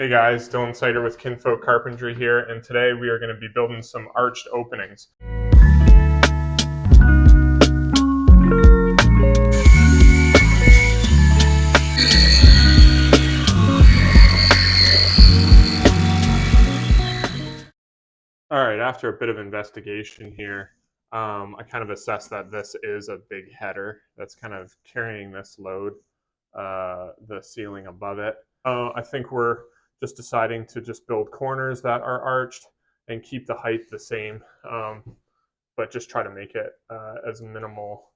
Hey guys, Dylan Sider with Kinfolk Carpentry here, and today we are going to be building some arched openings. Alright, after a bit of investigation here, I kind of assessed that this is a big header that's kind of carrying this load, the ceiling above it. I think we're just deciding to just build corners that are arched and keep the height the same, but just try to make it as minimal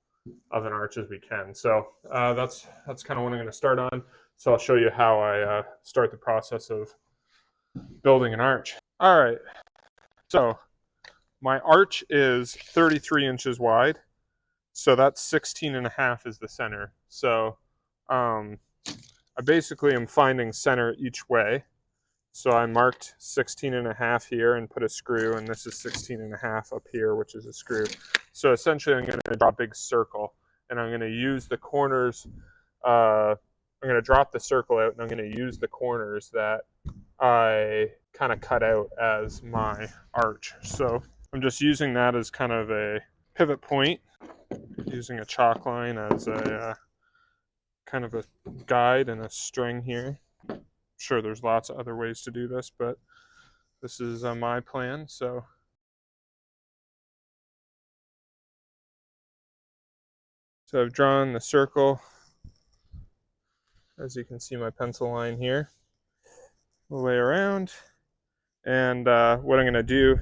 of an arch as we can. So that's kind of what I'm going to start on. So I'll show you how I start the process of building an arch. All right, so my arch is 33 inches wide, so that's 16 and a half is the center. So I basically am finding center each way. So I marked 16 and a half here and put a screw, and this is 16 and a half up here, which is a screw. So essentially I'm going to draw a big circle, and I'm going to use the corners, I'm going to drop the circle out, and I'm going to use the corners that I kind of cut out as my arch. So I'm just using that as kind of a pivot point, using a chalk line as a kind of a guide and a string here. Sure, there's lots of other ways to do this, but this is my plan. So I've drawn the circle. As you can see, my pencil line here, the way around. And what I'm going to do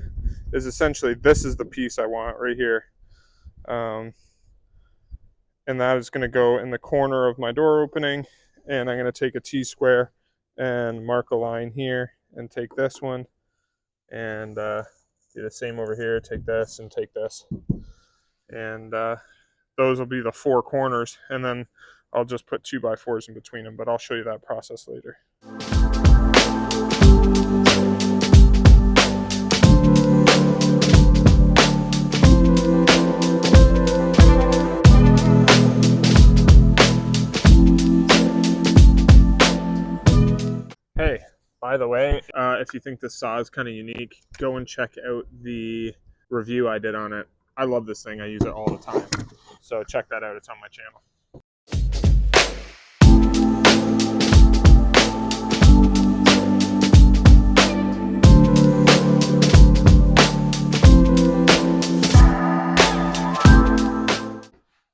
is essentially, this is the piece I want right here. And that is going to go in the corner of my door opening. And I'm going to take a T-square and mark a line here and take this one and do the same over here. Take this and take this. And those will be the four corners. And then I'll just put 2x4s in between them, but I'll show you that process later. Hey, by the way, if you think this saw is kind of unique, go and check out the review I did on it. I love this thing. I use it all the time. So check that out. It's on my channel.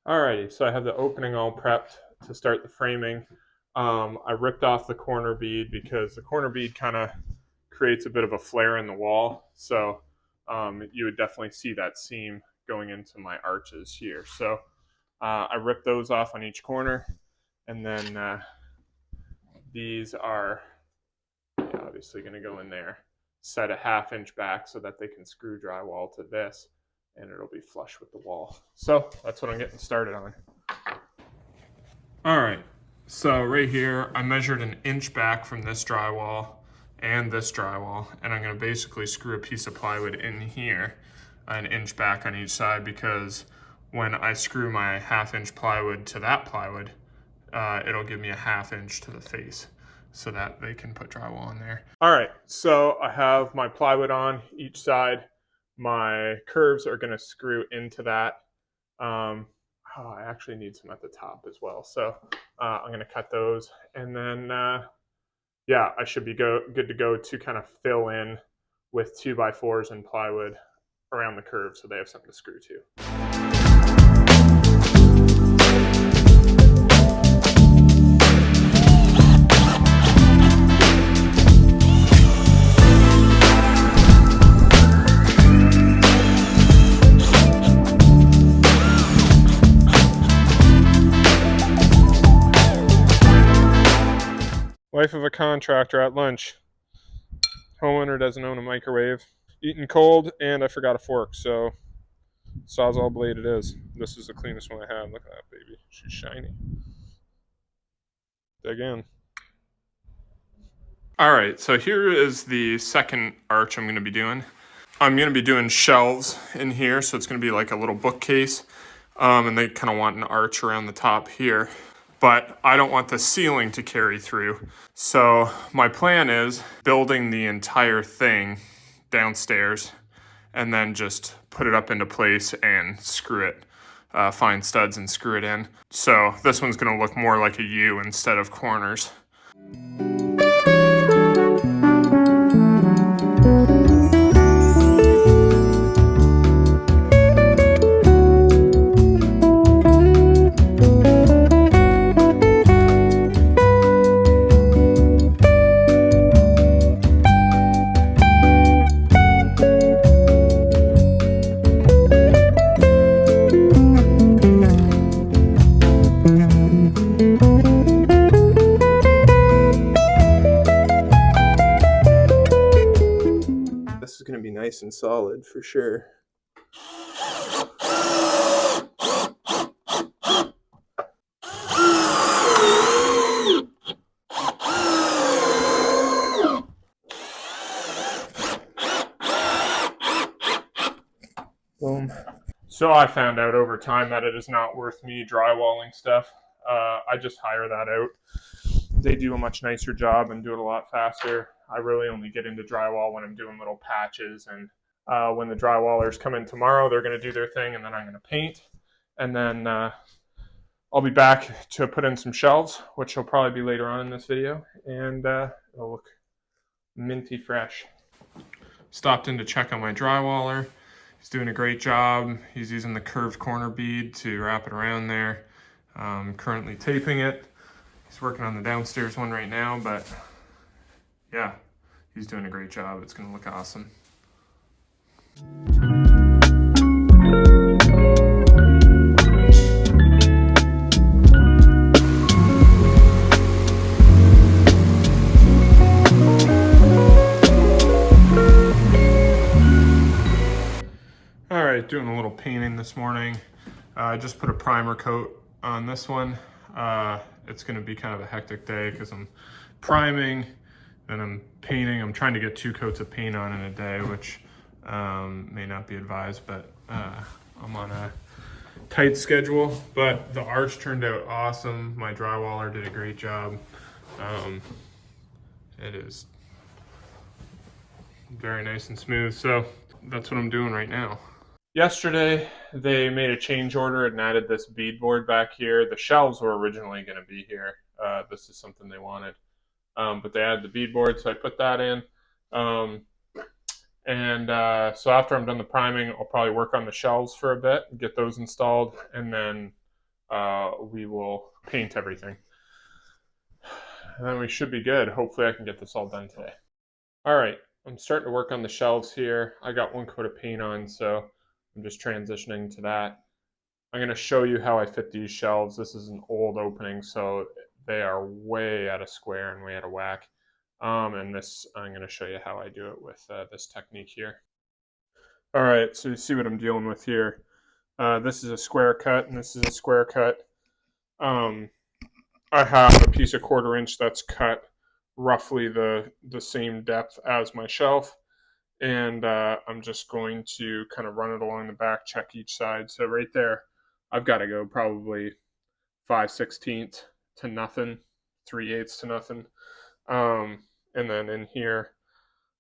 Alrighty, so I have the opening all prepped to start the framing. I ripped off the corner bead because the corner bead kind of creates a bit of a flare in the wall. So you would definitely see that seam going into my arches here. So I ripped those off on each corner, and then these are obviously going to go in there. Set a 1/2 inch back so that they can screw drywall to this, and it'll be flush with the wall. So that's what I'm getting started on. All right, so right here, I measured 1 inch back from this drywall and this drywall, and I'm gonna basically screw a piece of plywood in here, 1 inch back on each side, because when I screw my 1/2 inch plywood to that plywood, it'll give me a 1/2 inch to the face so that they can put drywall in there. All right, so I have my plywood on each side. My curves are gonna screw into that. I actually need some at the top as well. So I'm gonna cut those, and then yeah, I should be good to go to kind of fill in with 2x4s and plywood around the curve so they have something to screw to. Life of a contractor at lunch. Homeowner doesn't own a microwave. Eating cold, and I forgot a fork, so Sawzall blade it is. This is the cleanest one I have. Look at that baby. She's shiny. Dig in. All right, so here is the second arch I'm going to be doing. I'm going to be doing shelves in here, so it's going to be like a little bookcase, and they kind of want an arch around the top here. but I don't want the ceiling to carry through. So my plan is building the entire thing downstairs and then just put it up into place and screw it, find studs and screw it in. So this one's gonna look more like a U instead of corners. This is going to be nice and solid for sure. Boom. So I found out over time that it is not worth me drywalling stuff. I just hire that out. They do a much nicer job and do it a lot faster. I really only get into drywall when I'm doing little patches, and when the drywallers come in tomorrow, they're going to do their thing, and then I'm going to paint, and then I'll be back to put in some shelves, which will probably be later on in this video, and it'll look minty fresh. Stopped in to check on my drywaller. He's doing a great job. He's using the curved corner bead to wrap it around there. Currently taping it. He's working on the downstairs one right now, but yeah, he's doing a great job. It's gonna look awesome. All right, doing a little painting this morning. I just put a primer coat on this one. It's gonna be kind of a hectic day because I'm priming, then I'm painting. I'm trying to get 2 coats of paint on in a day, which may not be advised, but I'm on a tight schedule. But the arch turned out awesome. My drywaller did a great job. It is very nice and smooth. So that's what I'm doing right now. Yesterday, they made a change order and added this beadboard back here. The shelves were originally going to be here. This is something they wanted. But they added the beadboard, so I put that in. So after I'm done the priming, I'll probably work on the shelves for a bit, get those installed, and then we will paint everything. And then we should be good. Hopefully I can get this all done today. All right, I'm starting to work on the shelves here. I got 1 coat of paint on, so I'm just transitioning to that. I'm going to show you how I fit these shelves. This is an old opening, so they are way out of square and way out of whack. And this, I'm going to show you how I do it with this technique here. All right, so you see what I'm dealing with here. This is a square cut, and this is a square cut. I have a piece of 1/4 inch that's cut roughly the same depth as my shelf. And I'm just going to kind of run it along the back, check each side. So right there, I've got to go probably 5/16 to nothing, 3/8 to nothing. And then in here,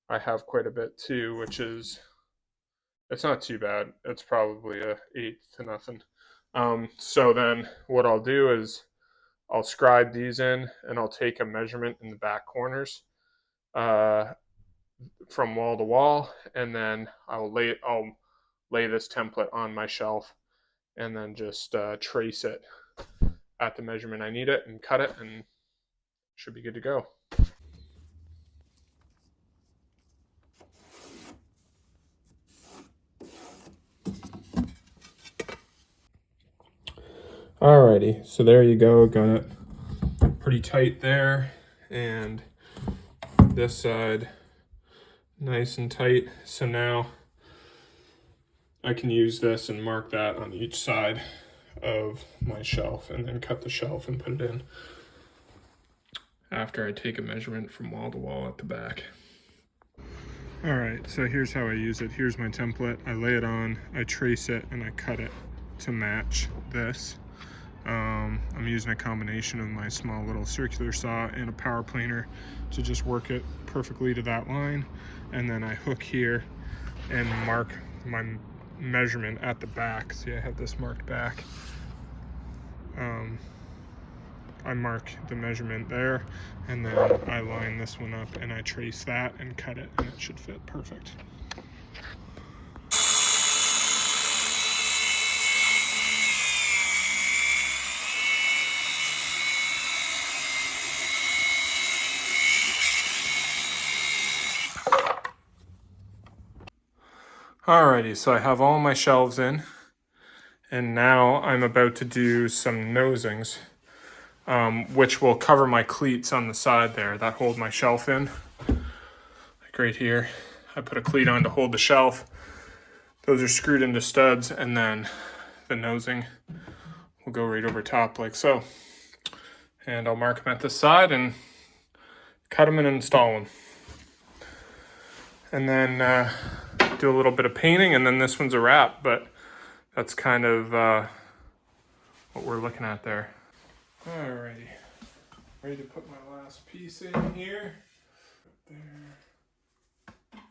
I have quite a bit too, which is, it's not too bad. It's probably a 1/8 to nothing. So then what I'll do is I'll scribe these in, and I'll take a measurement in the back corners. From wall to wall, and then I'll lay this template on my shelf, and then just trace it at the measurement I need it and cut it, and should be good to go. Alrighty, so there you go. Got it pretty tight there, and this side nice and tight. So now I can use this and mark that on each side of my shelf, and then cut the shelf and put it in after I take a measurement from wall to wall at the back. All right, so here's how I use it. Here's my template. I lay it on, I trace it, and I cut it to match this. I'm using a combination of my small little circular saw and a power planer to just work it perfectly to that line. And then I hook here and mark my measurement at the back. See, I have this marked back. I mark the measurement there, and then I line this one up and I trace that and cut it, and it should fit perfect. Alrighty, so I have all my shelves in, and now I'm about to do some nosings, which will cover my cleats on the side there that hold my shelf in. Like right here, I put a cleat on to hold the shelf. Those are screwed into studs, and then the nosing will go right over top like so. And I'll mark them at this side and cut them and install them. And then do a little bit of painting, and then this one's a wrap, but that's kind of what we're looking at there. Alrighty, ready to put my last piece in here. There.